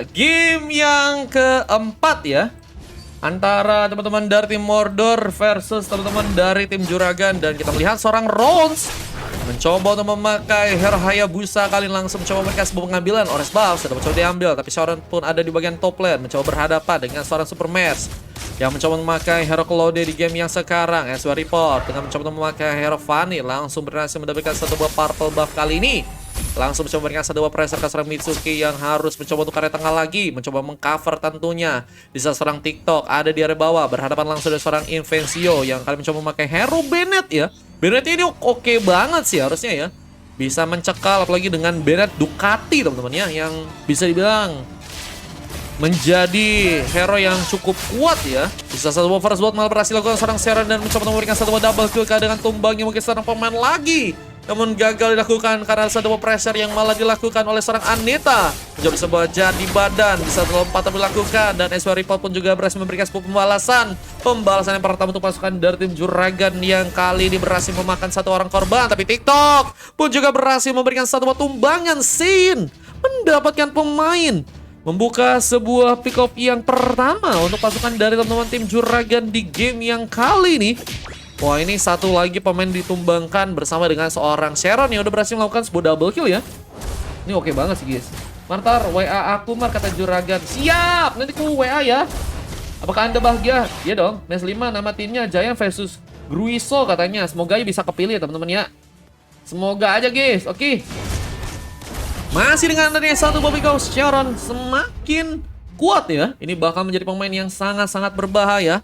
game yang keempat ya, antara teman-teman dari tim Mordor versus teman-teman dari tim Juragan. Dan kita melihat seorang Rons mencoba untuk memakai Hero Hayabusa kali langsung mencoba memberikan sebuah pengambilan. Orange Buff sudah mencoba diambil, tapi Shoron pun ada di bagian top lane mencoba berhadapan dengan seorang Super Mers yang mencoba memakai Hero Claude di game yang sekarang. SW Report dengan mencoba untuk memakai Hero Fanny langsung berhasil mendapatkan satu buah purple buff kali ini. Langsung mencoba memberikan satu buah pressure ke seorang Mitsuki yang harus mencoba untuk area tengah lagi, mencoba mengcover tentunya. Di saat seorang TikTok ada di area bawah berhadapan langsung dengan seorang Invencio yang kali mencoba memakai Hero Bennett ya. Bennett ini oke banget sih harusnya ya, bisa mencekal, apalagi dengan Bennett Ducati teman-teman ya, yang bisa dibilang menjadi hero yang cukup kuat ya. Bisa satu buah first blood malah berhasil lakukan seorang Sharon dan mencoba memberikan satu buah double kill dengan tumbangnya mungkin seorang pemain lagi. Namun gagal dilakukan karena satu buah pressure yang malah dilakukan oleh seorang Anita. Mencoba sebuah jadi badan, bisa lompatan dilakukan. Dan SW Report pun juga berhasil memberikan sebuah pembalasan. Pembalasan yang pertama untuk pasukan dari tim Juragan yang kali ini berhasil memakan satu orang korban. Tapi TikTok pun juga berhasil memberikan satu buah tumbangan. Sin mendapatkan pemain, membuka sebuah pick off yang pertama untuk pasukan dari teman-teman tim Juragan di game yang kali ini. Wah, ini satu lagi pemain ditumbangkan bersama dengan seorang Sharon yang udah berhasil melakukan sebuah double kill ya. Ini oke banget sih guys. Martar, WA aku Mar, kata Juragan. Siap, nanti ku WA ya. Apakah Anda bahagia? Iya dong. Nes 5 nama timnya Giant versus Gruiso katanya. Semoga aja bisa kepilih ya teman-teman ya. Semoga aja guys, oke. Masih dengan adanya satu Bobby Ghost, Sharon semakin kuat ya. Ini bakal menjadi pemain yang sangat-sangat berbahaya.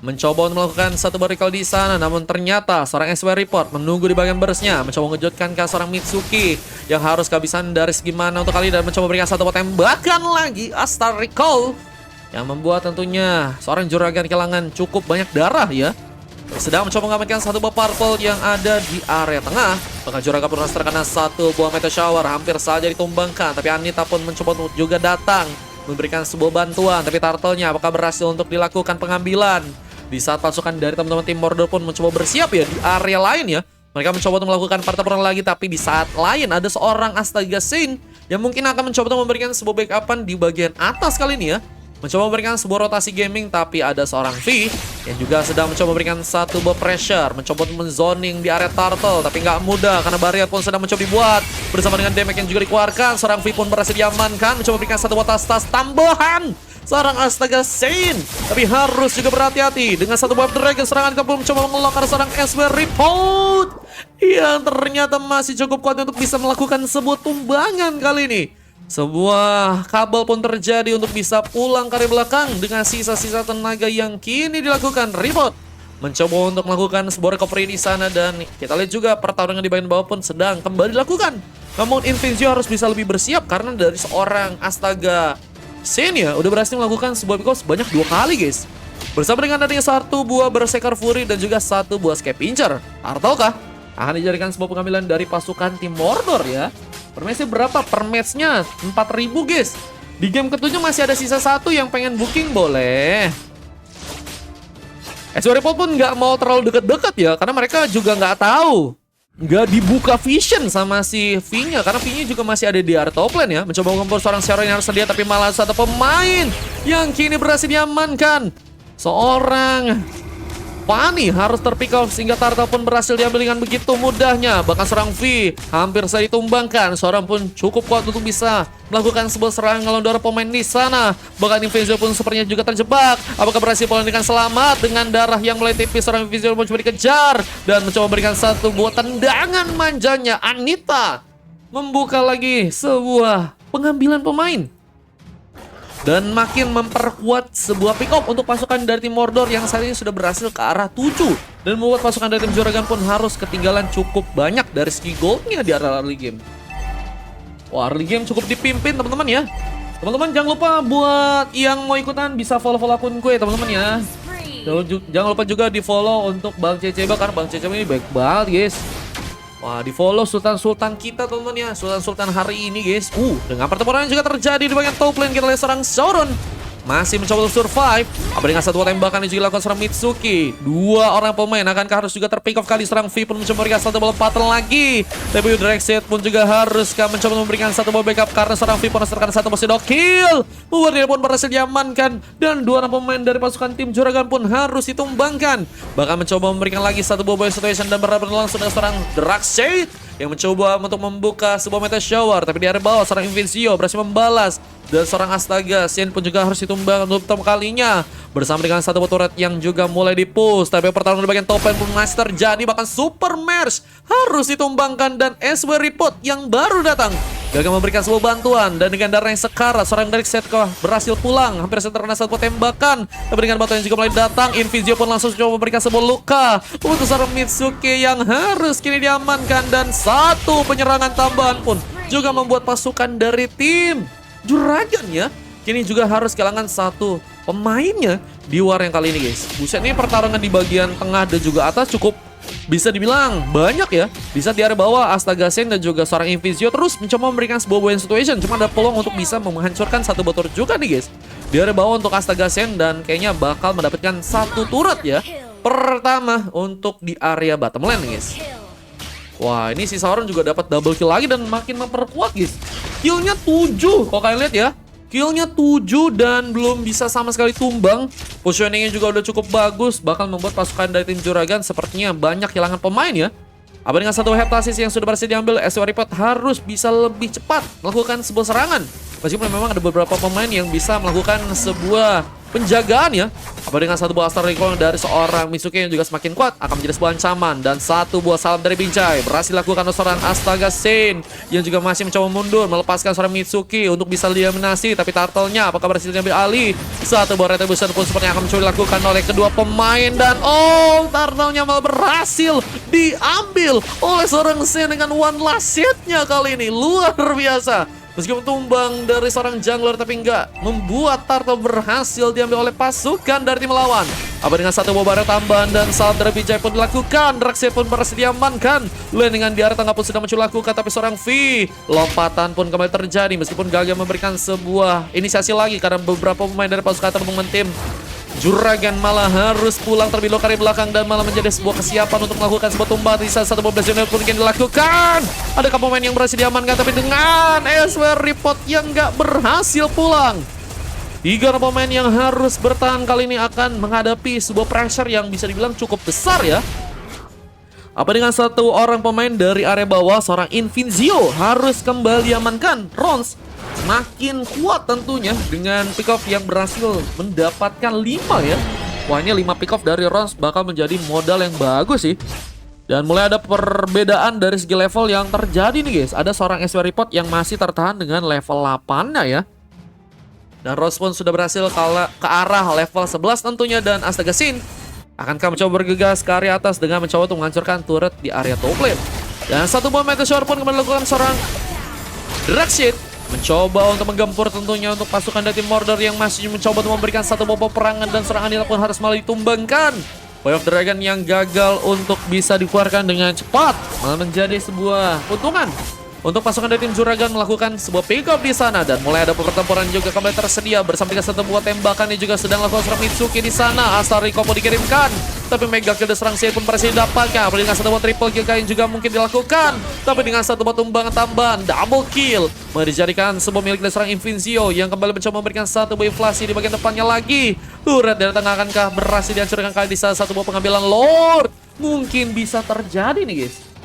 Mencoba untuk melakukan satu barricade di sana, namun ternyata seorang SW Report menunggu di bagian burstnya, mencoba mengejutkan ke seorang Mitsuki yang harus kehabisan dari segi mana untuk kali dan mencoba memberikan satu tembakan lagi Astar Recall yang membuat tentunya seorang Juragan kehilangan cukup banyak darah ya. Sedang mencoba mengamankan satu buah purple yang ada di area tengah. Bahkan Juragan pun harus terkena satu buah Meteor Shower, hampir saja ditumbangkan, tapi Anita pun mencoba untuk juga datang memberikan sebuah bantuan. Tapi turtle-nya apakah berhasil untuk dilakukan pengambilan? Di saat pasukan dari teman-teman tim Mordor pun mencoba bersiap ya di area lain ya. Mereka mencoba untuk melakukan pertempuran lagi, tapi di saat lain ada seorang Astaga Saint yang mungkin akan mencoba untuk memberikan sebuah backupan di bagian atas kali ini ya. Mencoba memberikan sebuah rotasi gaming, tapi ada seorang V yang juga sedang mencoba memberikan satu buah pressure, mencoba untuk menzoning di area turtle, tapi nggak mudah karena barrier pun sedang mencoba dibuat bersama dengan damage yang juga dikeluarkan. Seorang V pun berhasil diamankan, mencoba memberikan satu buah tas-tas tambahan seorang Astaga Saint, tapi harus juga berhati-hati dengan satu buah Dragon. Serangan kita pun mencoba mengelokar seorang SW Report yang ternyata masih cukup kuat untuk bisa melakukan sebuah tumbangan kali ini. Sebuah kabel pun terjadi untuk bisa pulang ke area belakang dengan sisa-sisa tenaga yang kini dilakukan. Report mencoba untuk melakukan sebuah recovery di sana, dan kita lihat juga pertarungan di bagian bawah pun sedang kembali dilakukan. Namun Infinio harus bisa lebih bersiap karena dari seorang Astaga Saint ya udah berhasil melakukan sebuah pick off sebanyak 2 kali guys. Bersama dengan adanya satu buah Berserker Fury dan juga satu buah Scavenger. Ataukah akan dijadikan sebuah pengambilan dari pasukan tim Mordor ya. Permesnya berapa? Permesnya 4.000 guys. Di game ketujuh masih ada sisa satu yang pengen booking, boleh. SW Report pun nggak mau terlalu deket-deket ya, karena mereka juga nggak tahu. Nggak dibuka vision sama si V-nya, karena V-nya juga masih ada di area top lane ya. Mencoba mengumpul seorang Sharon yang harus sedia, tapi malah satu pemain yang kini berhasil diamankan. Seorang Fanny harus terpick off sehingga turtle pun berhasil diambil dengan begitu mudahnya. Bahkan seorang V hampir saja ditumbangkan. Seorang pun cukup kuat untuk bisa melakukan sebuah serangan ngelondor pemain di sana. Bahkan Invisio pun sepertinya juga terjebak. Apakah berhasil pulang dengan selamat? Dengan darah yang mulai tipis, seorang Invisio pun coba dikejar dan mencoba memberikan satu buah tendangan manjanya. Anita membuka lagi sebuah pengambilan pemain dan makin memperkuat sebuah pick up untuk pasukan dari tim Mordor yang saat ini sudah berhasil ke arah 7. Dan membuat pasukan dari tim Juragan pun harus ketinggalan cukup banyak dari segi goldnya di area early game. Wah, early game cukup dipimpin teman-teman ya. Teman-teman jangan lupa buat yang mau ikutan bisa follow-follow akun gue teman-teman ya. Jangan lupa juga di follow untuk Bang Ceceba, karena Bang Ceceba ini baik banget guys. Wah, di follow Sultan-Sultan kita teman-teman ya. Sultan-Sultan hari ini guys. Dengan pertempuran yang juga terjadi di bagian top lane, kita lihat seorang Sauron masih mencoba untuk survive. Apa dengan satu tembakan yang juga dilakukan seorang Mitsuki. Dua orang pemain akankah harus juga terpick off kali. Serang V pun mencoba memberikan satu bola pattern lagi. Tapi Drexit pun juga haruskah mencoba memberikan satu bola backup karena seorang V pun menekan satu posisi dog kill. Dia pun berhasil diamankan dan dua orang pemain dari pasukan tim Juragan pun harus ditumbangkan. Bahkan mencoba memberikan lagi satu bola situation dan berlangsung dengan seorang Drexit yang mencoba untuk membuka sebuah meta shower, tapi di area bawah seorang Invisio berhasil membalas dan seorang Astaga Sin pun juga harus ditumbangkan untuk pertama kalinya bersama dengan satu turret yang juga mulai dipush. Tapi pertarungan di bagian top lane pun masih terjadi, bahkan Super Merge harus ditumbangkan dan SW Report yang baru datang gagal memberikan sebuah bantuan, dan dengan darah yang sekarat seorang dari Setko berhasil pulang, hampir saja terkena satu tembakan. Tapi dengan bantuan yang juga mulai datang, Invisio pun langsung coba memberikan sebuah luka untuk seorang Mitsuki yang harus kini diamankan, dan satu penyerangan tambahan pun juga membuat pasukan dari tim Juragan ya kini juga harus kehilangan satu pemainnya di war yang kali ini guys. Buset, ini pertarungan di bagian tengah dan juga atas cukup bisa dibilang banyak ya. Bisa di area bawah Astaga Sen dan juga seorang Invisio terus mencoba memberikan sebuah win situation. Cuma ada peluang untuk bisa menghancurkan satu bot turret juga nih guys. Di area bawah untuk Astaga Sen dan kayaknya bakal mendapatkan satu turret ya. Pertama untuk di area bottom lane nih guys. Wah, ini si Sauron juga dapat double kill lagi dan makin memperkuat guys. Killnya 7 kalau kalian lihat ya. Killnya 7 dan belum bisa sama sekali tumbang. Positioningnya juga udah cukup bagus, bakal membuat pasukan dari tim Juragan sepertinya banyak kehilangan pemain ya. Apa dengan satu heptasis yang sudah berhasil diambil, SW Report harus bisa lebih cepat melakukan sebuah serangan. Meskipun memang ada beberapa pemain yang bisa melakukan sebuah penjagaan ya. Apa dengan satu buah Astral Recall dari seorang Mitsuki yang juga semakin kuat akan menjadi sebuah ancaman. Dan satu buah salam dari Binjai berhasil dilakukan oleh seorang Astaga Sen yang juga masih mencoba mundur melepaskan seorang Mitsuki untuk bisa diaminasi. Tapi turtle-nya apakah berhasil diambil alih? Satu buah retribution pun sepertinya akan mencoba dilakukan oleh kedua pemain. Dan turtle-nya malah berhasil diambil oleh seorang Sen dengan one last hit-nya kali ini. Luar biasa. Meskipun tumbang dari seorang jungler, tapi nggak membuat Turtle berhasil diambil oleh pasukan dari tim lawan. Apa dengan satu bobar tambahan dan salam dari Bijay pun dilakukan. Drexel pun berhasil diamankan. Landingan di area tengah pun sudah muncul lakukan, tapi seorang V lompatan pun kembali terjadi meskipun gagal memberikan sebuah inisiasi lagi karena beberapa pemain dari pasukan teman tim Juragan malah harus pulang terlebih dahulu dari belakang dan malah menjadi sebuah kesiapan untuk melakukan sebuah tumbang di saat satu bola unit pun mungkin dilakukan. Adakah pemain yang berhasil diamankan, tapi dengan SW Report yang nggak berhasil pulang. 3 pemain yang harus bertahan kali ini akan menghadapi sebuah pressure yang bisa dibilang cukup besar ya. Apa dengan satu orang pemain dari area bawah, seorang Invisio harus kembali diamankan. Rons makin kuat tentunya dengan pick off yang berhasil mendapatkan 5 ya. Wah, ini 5 pick off dari Rons bakal menjadi modal yang bagus sih. Dan mulai ada perbedaan dari segi level yang terjadi nih guys. Ada seorang SW Report yang masih tertahan dengan level 8-nya ya. Dan Rons pun sudah berhasil ke arah level 11 tentunya. Dan Astaga Sin akankah mencoba bergegas ke area atas dengan mencoba untuk menghancurkan turret di area top lane. Dan satu buah meteor pun kembali dilakukan seorang Drexit mencoba untuk menggempur tentunya untuk pasukan dari tim Mordor yang masih mencoba untuk memberikan satu bobo perangan, dan serangan ini pun harus malah ditumbangkan. Way of Dragon yang gagal untuk bisa dikeluarkan dengan cepat malah menjadi sebuah keuntungan untuk pasukan dari tim Juragan melakukan sebuah pick up di sana. Dan mulai ada pertempuran juga kembali tersedia bersama dengan satu buah tembakan yang juga sedang lakukan seorang Mitsuki di sana. Astral Recall pun dikirimkan, tapi mega kill dari serang Sei pun berhasil didapatkan. Apalagi dengan satu buah triple kill yang juga mungkin dilakukan, tapi dengan satu buah tumbangan tambahan double kill malah dijadikan sebuah milik dari serang Invisio yang kembali mencoba memberikan satu buah inflasi di bagian depannya lagi. Turret dari tengah akankah berhasil dihancurkan kali di salah satu buah pengambilan Lord? Mungkin bisa terjadi nih guys.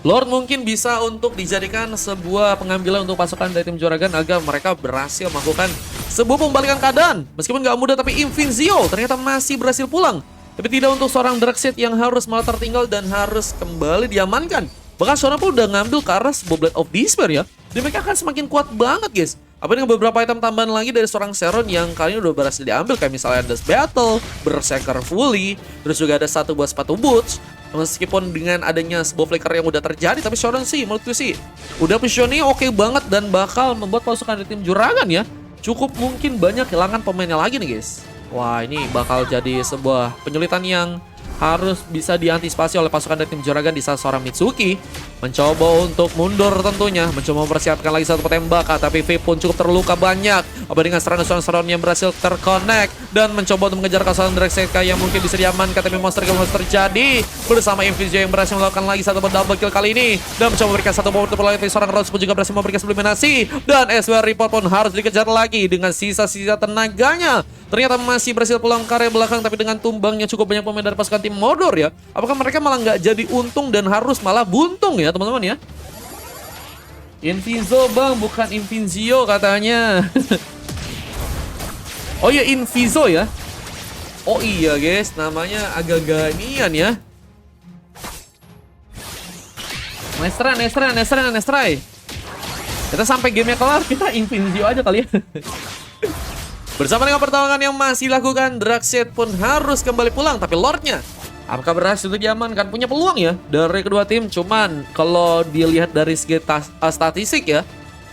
Lord mungkin bisa untuk dijadikan sebuah pengambilan untuk pasukan dari tim Juragan agar mereka berhasil melakukan sebuah pembalikan keadaan. Meskipun gak mudah, tapi Invisio ternyata masih berhasil pulang. Tapi tidak untuk seorang Drexit yang harus malah tertinggal dan harus kembali diamankan. Bahkan Sona pun udah ngambil ke arah sebuah Blade of Despair ya. Dan mereka akan semakin kuat banget guys. Apa dengan beberapa item tambahan lagi dari seorang Seron yang kali ini udah berhasil diambil, kayak misalnya Endless Battle, Berserker Fully, terus juga ada satu buah sepatu boots. Meskipun dengan adanya sebuah flicker yang udah terjadi, tapi Shodan sih menurutku sih udah positioningnya oke banget dan bakal membuat pasukan dari tim Juragan ya cukup mungkin banyak kehilangan pemainnya lagi nih guys. Wah, ini bakal jadi sebuah penyulitan yang harus bisa diantisipasi oleh pasukan dari tim Juragan di saat seorang Mitsuki mencoba untuk mundur tentunya, mencoba mempersiapkan lagi satu tembakan, tapi V pun cukup terluka banyak. Apa dengan serangan yang berhasil terconnect dan mencoba untuk mengejar kesalahan Drexeka yang mungkin bisa diamankan, tapi monster terjadi bersama Invisio yang berhasil melakukan lagi satu double kill kali ini dan mencoba memberikan satu bomb untuk lagi. Seorang Rose pun juga berhasil memberikan eliminasi dan SWR Report pun harus dikejar lagi dengan sisa-sisa tenaganya. Ternyata masih berhasil pulang ke area belakang, tapi dengan tumbangnya cukup banyak pemain dari pasukan tim Mordor ya. Apakah mereka malah nggak jadi untung dan harus malah buntung ya teman-teman ya? Inviso bang, bukan Invisio katanya. Oh ya Inviso ya. Oh iya guys, namanya agak ganian ya. Nestrai. Kita sampai gamenya kelar, kita Invisio aja kali ya. Bersama dengan pertolongan yang masih dilakukan, Dragset pun harus kembali pulang. Tapi Lordnya, apakah berhasil untuk diamankan? Punya peluang ya dari kedua tim. Cuman kalau dilihat dari segi statistik ya,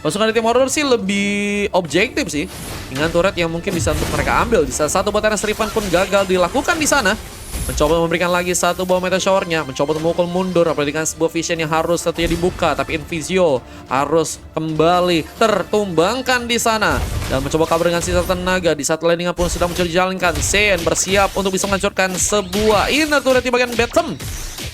pasukan dari tim Mordor sih lebih objektif sih. Dengan turret yang mungkin bisa untuk mereka ambil. Di salah satu bataran Riven pun gagal dilakukan di sana. Mencoba memberikan lagi satu bom meteor shower-nya, mencoba untuk memukul mundur apalagi dengan sebuah vision yang harus tentunya dibuka, tapi Invisio harus kembali tertumbangkan di sana dan mencoba kabur dengan sisa tenaga. Di saat landingan pun sedang mencuri dijalankan, Sen bersiap untuk bisa menghancurkan sebuah inner turret di bagian bottom.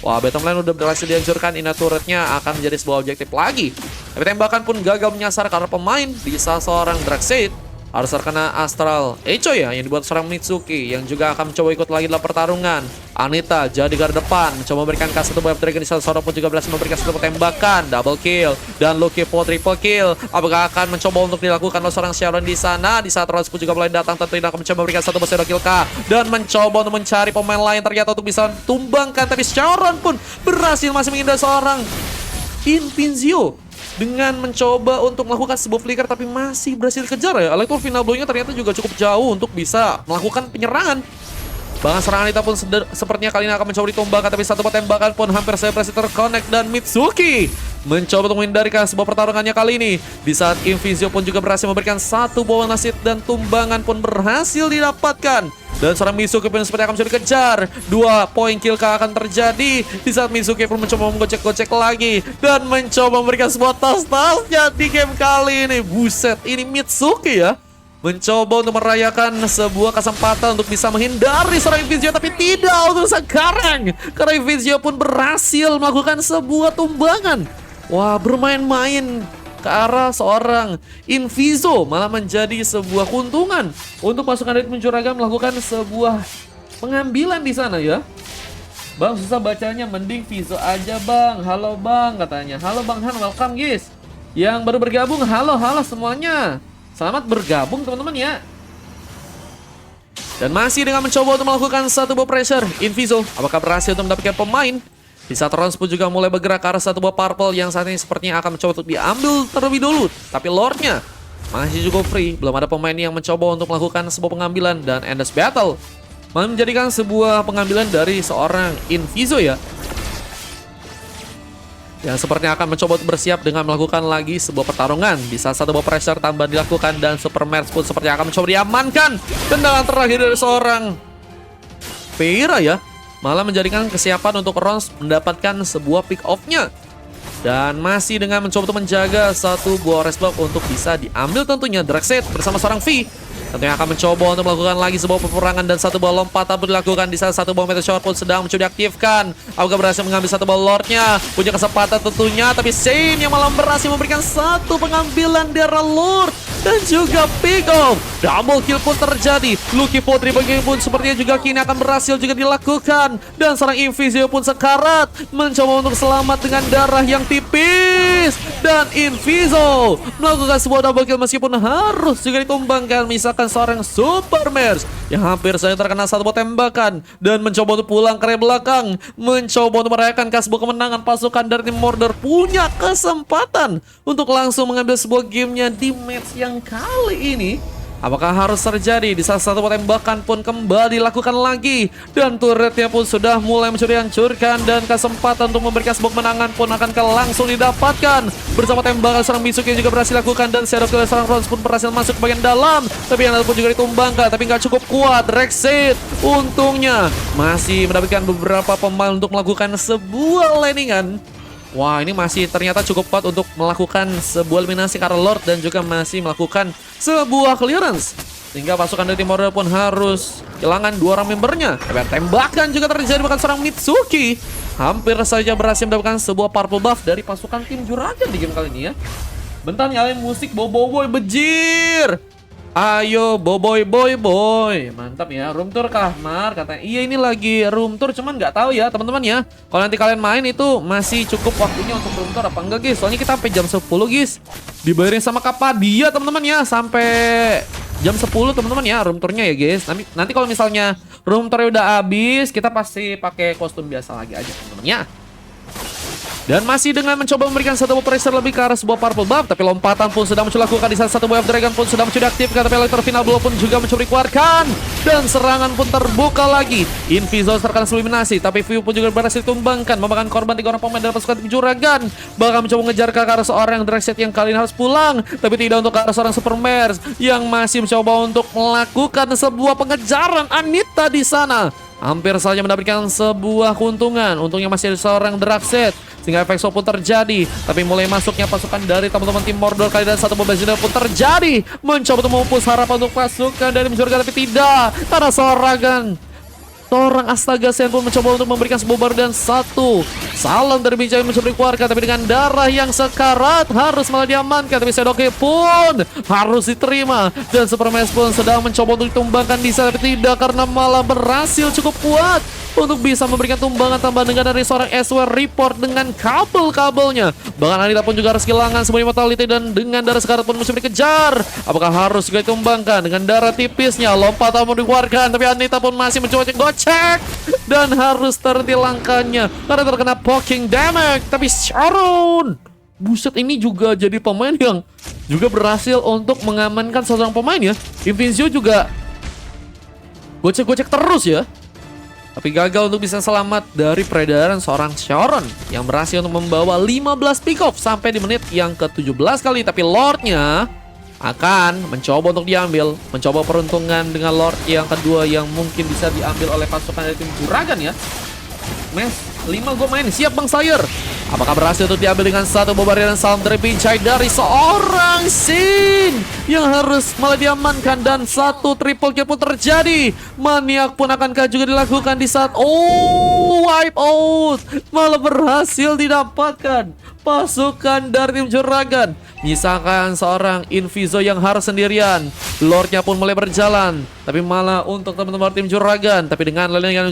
Wah, bottom lane udah berhasil dihancurkan, inner turretnya akan menjadi sebuah objektif lagi. Tapi tembakan pun gagal menyasar karena pemain bisa seorang Dragset harus terkena Astral Echo ya, yang dibuat seorang Mitsuki yang juga akan mencoba ikut lagi dalam pertarungan. Anita jadi garda depan, mencoba memberikan satu Web Dragon di saat Sora pun juga berhasil memberikan satu tembakan, double kill dan Lucky Po triple kill. Apakah akan mencoba untuk dilakukan oleh seorang Sharon di sana? Di saat Rose pun juga mulai datang, tentunya akan mencoba memberikan satu Shadow kill K dan mencoba untuk mencari pemain lain ternyata untuk bisa tumbangkan, tapi Sharon pun berhasil masih menghindar seorang Invisio dengan mencoba untuk melakukan sebuah flicker, tapi masih berhasil dikejar ya. Electro final blow-nya ternyata juga cukup jauh untuk bisa melakukan penyerangan. Bahkan serangan Anita pun sepertinya kali ini akan mencoba ditumbangkan, tapi satu tembakan pun hampir saja berhasil terconnect dan Mitsuki mencoba untuk menghindari sebuah pertarungannya kali ini. Di saat Invisio pun juga berhasil memberikan satu buah nasib dan tumbangan pun berhasil didapatkan. Dan seorang Mitsuki pun seperti akan mencoba dikejar. 2 poin kill akan terjadi di saat Mitsuki pun mencoba menggocek-gocek lagi dan mencoba memberikan sebuah tas-tasnya di game kali ini. Buset, ini Mitsuki ya, mencoba untuk merayakan sebuah kesempatan untuk bisa menghindari seorang Invisio, tapi tidak untuk sekarang karena Invisio pun berhasil melakukan sebuah tumbangan. Wah, bermain-main ke arah seorang Invisio malah menjadi sebuah keuntungan untuk pasukan dari Mencuragan melakukan sebuah pengambilan di sana ya. Bang, susah bacanya, mending Viso aja bang. Halo bang katanya. Halo bang Han, welcome guys. Yang baru bergabung, halo semuanya. Selamat bergabung teman-teman ya. Dan masih dengan mencoba untuk melakukan satu buah pressure, Invisio apakah berhasil untuk mendapatkan pemain? Di saat Rons pun juga mulai bergerak ke arah satu buah purple yang saat ini sepertinya akan mencoba untuk diambil terlebih dulu. Tapi Lordnya masih cukup free, belum ada pemain yang mencoba untuk melakukan sebuah pengambilan. Dan Endless Battle malah menjadikan sebuah pengambilan dari seorang Invisio ya, yang sepertinya akan mencoba untuk bersiap dengan melakukan lagi sebuah pertarungan. Di saat satu buah pressure tambahan dilakukan dan Super Merge pun sepertinya akan mencoba diamankan. Tendangan terakhir dari seorang Peira ya, malah menjadikan kesiapan untuk Rons mendapatkan sebuah pick off-nya. Dan masih dengan mencoba untuk menjaga satu buah rest block untuk bisa diambil tentunya Dragset bersama seorang V. Tentunya akan mencoba untuk melakukan lagi sebuah peperangan dan satu buah lompatan pun dilakukan. Di saat satu buah meteor shower pun sedang mencoba diaktifkan. Apakah berhasil mengambil satu buah Lordnya? Punya kesempatan tentunya, tapi Shane yang malah berhasil memberikan satu pengambilan dari Lord dan juga pick off. Double kill pun terjadi. Lucky Po triple kill pun sepertinya juga kini akan berhasil juga dilakukan. Dan seorang Invisio pun sekarat mencoba untuk selamat dengan darah yang tipis. Dan Invisio melakukan sebuah double kill meskipun harus juga ditumbangkan. Misalkan seorang Super Merge yang hampir saja terkena satu buah tembakan dan mencoba untuk pulang ke area belakang, mencoba untuk merayakan sebuah kemenangan. Pasukan dari tim Mordor punya kesempatan untuk langsung mengambil sebuah gamenya di match yang kali ini. Apakah harus terjadi? Di salah satu tembakan pun kembali dilakukan lagi. Dan turretnya pun sudah mulai mencuri hancurkan. Dan kesempatan untuk memberikan sebuah kemenangan pun akan langsung didapatkan. Bersama tembakan seorang Mizuki yang juga berhasil dilakukan. Dan shadow killer seorang Rons pun berhasil masuk ke bagian dalam. Tapi yang pun juga ditumbangkan. Tapi nggak cukup kuat. Rexit untungnya masih mendapatkan beberapa pemain untuk melakukan sebuah landingan. Wah, ini masih ternyata cukup kuat untuk melakukan sebuah eliminasi karena Lord dan juga masih melakukan sebuah clearance. Sehingga pasukan dari tim Order pun harus kehilangan 2 orang membernya. Tapi tembakan juga terjadi bahkan seorang Mitsuki hampir saja berhasil mendapatkan sebuah purple buff dari pasukan tim Juragan di game kali ini ya. Bentar nyalain musik boboiboy bejir. Ayo boy, mantap ya. Room tour kah Mar? Katanya iya ini lagi room tour, cuman nggak tahu ya teman-teman ya. Kalau nanti kalian main itu masih cukup waktunya untuk room tour apa enggak guys? Soalnya kita sampai jam 10 guys. Dibayarin sama Kapadia teman-teman ya sampai jam 10 teman-teman ya room tournya ya guys. Nanti kalau misalnya room tournya udah habis, kita pasti pakai kostum biasa lagi aja teman-teman ya. Dan masih dengan mencoba memberikan satu pressure lebih ke arah sebuah purple buff. Tapi lompatan pun sudah muncul lakukan. Di saat satu wave dragon pun sudah muncul diaktifkan. Tapi Electro Final Blow pun juga muncul dikeluarkan. Dan serangan pun terbuka lagi. Invisor terkena eliminasi. Tapi View pun juga berhasil ditumbangkan. Memakan korban 3 orang pemain dari pasukan tim Juragan. Bahkan mencoba mengejar ke arah seorang Dragset yang kali ini harus pulang. Tapi tidak untuk ke arah seorang Supermers yang masih mencoba untuk melakukan sebuah pengejaran Anita di sana. Hampir saja mendapatkan sebuah keuntungan. Untungnya masih ada seorang Dragset. Sehingga efek show pun terjadi. Tapi mulai masuknya pasukan dari teman-teman tim Mordor kali dan satu Mobile Legends pun terjadi. Mencoba untuk memupus harapan untuk pasukan dari Juragan, tapi tidak. Karena seorang Astaga Sen pun mencoba untuk memberikan sebuah bar dan satu salam dari Bijay mencoba dikeluarkan. Tapi dengan darah yang sekarat harus malah diamankan. Tapi Sedoke pun harus diterima. Dan Supermax pun sedang mencoba untuk ditumbangkan di sana. Tapi tidak, karena malah berhasil cukup kuat untuk bisa memberikan tumbangan tambahan dengan dari seorang SW Report dengan kabel-kabelnya. Bahkan Anita pun juga harus kehilangan sebuah immortality dan dengan darah sekarat pun mesti dikejar. Apakah harus juga ditumbangkan dengan darah tipisnya? Lompatan mau dikeluarkan, tapi Anita pun masih mencoba gocek dan harus terhenti langkahnya karena terkena poking damage. Tapi Sharon, buset, ini juga jadi pemain yang juga berhasil untuk mengamankan seorang pemain ya. Invincible juga gocek-gocek terus ya. Tapi gagal untuk bisa selamat dari peredaran seorang Sharon yang berhasil untuk membawa 15 pick off sampai di menit yang ke-17 kali. Tapi Lordnya akan mencoba untuk diambil, mencoba peruntungan dengan Lord yang kedua yang mungkin bisa diambil oleh pasukan dari tim Juragan ya. Mes 5 gue main, siap Bang Slayer. Apakah berhasil untuk diambil dengan satu bombardier dan salam dari Pincay dari seorang Sin yang harus malah diamankan dan satu triple kill pun terjadi. Maniak pun akankah juga dilakukan di saat wipe out malah berhasil didapatkan pasukan dari tim Juragan. Misalkan seorang Invizo yang harus sendirian. Lordnya pun mulai berjalan. Tapi malah untuk teman-teman tim Juragan. Tapi dengan lain yang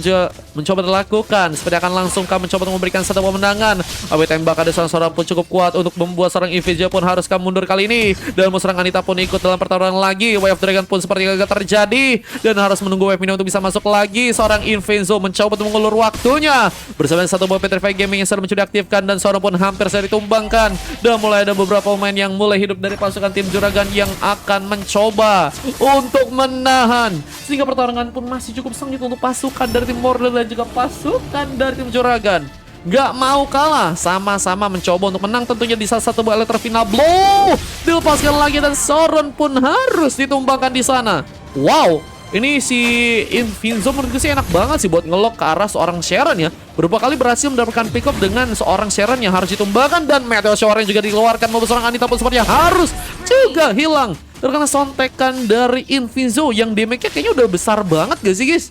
mencoba dilakukan, seperti akan langsung mencoba untuk memberikan satu pemenangan. Tapi tembak ada seorang pun cukup kuat untuk membuat seorang Invizo pun harus mundur kali ini. Dan serang Anita pun ikut dalam pertarungan lagi. Wave Dragon pun seperti gagal terjadi. Dan harus menunggu wave ini untuk bisa masuk lagi. Seorang Invizo mencoba untuk mengulur waktunya. Bersama satu buah Petrify Gaming yang sudah mencoba diaktifkan. Dan seorang pun hampir saja ditumbangkan. Dan mulai ada beberapa pemain yang mulai hidup dari pasukan tim Juragan yang akan mencoba untuk menahan. Sehingga pertarungan pun masih cukup sengit untuk pasukan dari tim Mordor dan juga pasukan dari tim Juragan. Gak mau kalah, sama-sama mencoba untuk menang tentunya di salah satu buah Electro Final Blow. Dilepaskan lagi dan Sauron pun harus ditumbangkan di sana. Wow, ini si Invincible menurutku sih enak banget sih buat ngelok ke arah seorang Sharon ya. Beberapa kali berhasil mendapatkan pick up dengan seorang Sharon yang harus ditumbangkan. Dan Meteor Shower yang juga dikeluarkan maupun seorang Anita pun sepertinya harus juga hilang terkena sontekan dari Invincible yang damage-nya kayaknya udah besar banget gak sih guys.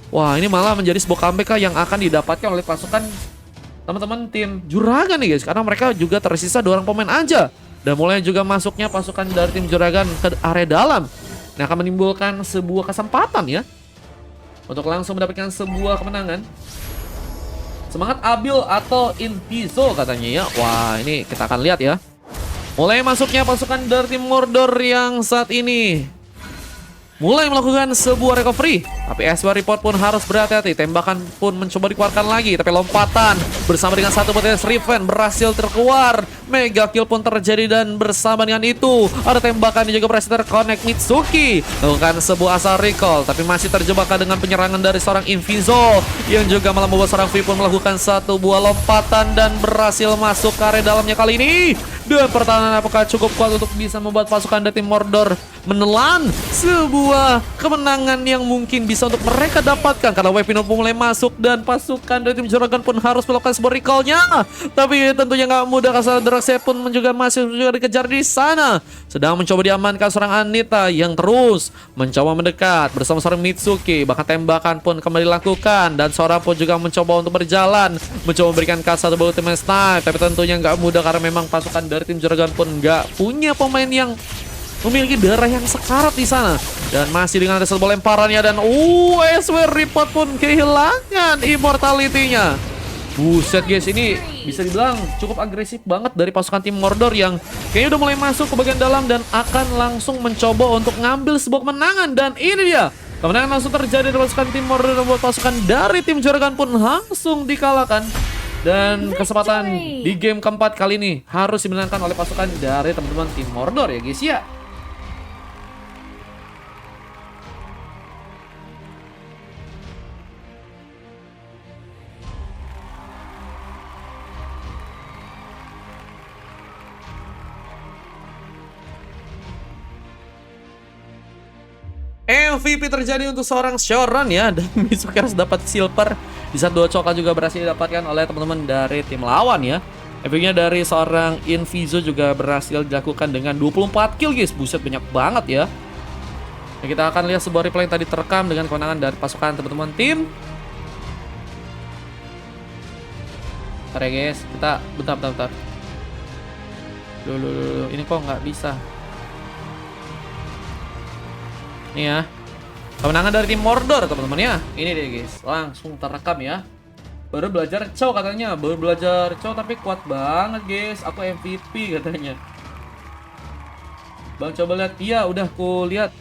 Wah, ini malah menjadi sebuah comeback yang akan didapatkan oleh pasukan teman-teman tim Juragan nih guys. Karena mereka juga tersisa 2 orang pemain aja. Dan mulai juga masuknya pasukan dari tim Juragan ke area dalam. Nah, akan menimbulkan sebuah kesempatan ya untuk langsung mendapatkan sebuah kemenangan. Semangat Abil atau Invizo katanya ya. Wah, ini kita akan lihat ya. Mulai masuknya pasukan dari tim Mordor yang saat ini mulai melakukan sebuah recovery. Tapi SW Report pun harus berhati-hati. Tembakan pun mencoba dikeluarkan lagi. Tapi lompatan bersama dengan satu potensi Riven berhasil terkeluar. Mega kill pun terjadi dan bersama dengan itu ada tembakan yang juga berhasil terconnect. Mitsuki melakukan sebuah asal recall. Tapi masih terjebak dengan penyerangan dari seorang Invizo. Yang juga malah membuat seorang V pun melakukan satu buah lompatan dan berhasil masuk ke area dalamnya kali ini. Dan pertahanan apakah cukup kuat untuk bisa membuat pasukan dari tim Mordor menelan sebuah kemenangan yang mungkin bisa untuk mereka dapatkan karena Wepino pun mulai masuk dan pasukan dari tim Juragan pun harus melakukan sebuah recall-nya. Tapi tentunya nggak mudah karena Draxe pun juga masih juga dikejar di sana. Sedang mencoba diamankan seorang Anita yang terus mencoba mendekat bersama seorang Mitsuki. Bahkan tembakan pun kembali dilakukan dan seorang pun juga mencoba untuk berjalan, mencoba memberikan satu buah ultimate snipe. Tapi tentunya nggak mudah karena memang pasukan dari tim Juragan pun nggak punya pemain yang memiliki darah yang sekarat di sana. Dan masih dengan ada sebuah lemparannya dan SW Report pun kehilangan immortality-nya. Buset guys, ini bisa dibilang cukup agresif banget dari pasukan tim Mordor yang kayaknya udah mulai masuk ke bagian dalam dan akan langsung mencoba untuk ngambil sebuah kemenangan. Dan ini dia, kemenangan langsung terjadi dari pasukan tim Mordor dan buat pasukan dari tim Juragan pun langsung dikalahkan. Dan kesempatan di game keempat kali ini harus dimenangkan oleh pasukan dari teman-teman tim Mordor ya guys ya. MVP terjadi untuk seorang Shoran ya, dan Mitsuki harus dapat silver. Di saat dua coklat juga berhasil didapatkan oleh teman-teman dari tim lawan ya. MVP-nya dari seorang Invizo juga berhasil dilakukan dengan 24 kill guys. Buset, banyak banget ya. Nah, kita akan lihat sebuah replay yang tadi terekam dengan kemenangan dari pasukan teman-teman tim. Bentar ya guys, kita bentar. Dulu, ini kok nggak bisa. Nih ya, kemenangan dari tim Mordor teman-teman ya. Ini deh guys, langsung terekam ya. Baru belajar cow katanya, baru belajar cow tapi kuat banget guys. Aku MVP katanya. Bang coba lihat, iya udah ku lihat.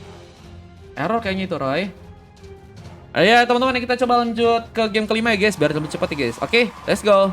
Error kayaknya itu Roy. Ayo teman-teman, kita coba lanjut ke game kelima ya guys, biar lebih cepat ya guys. Oke, let's go.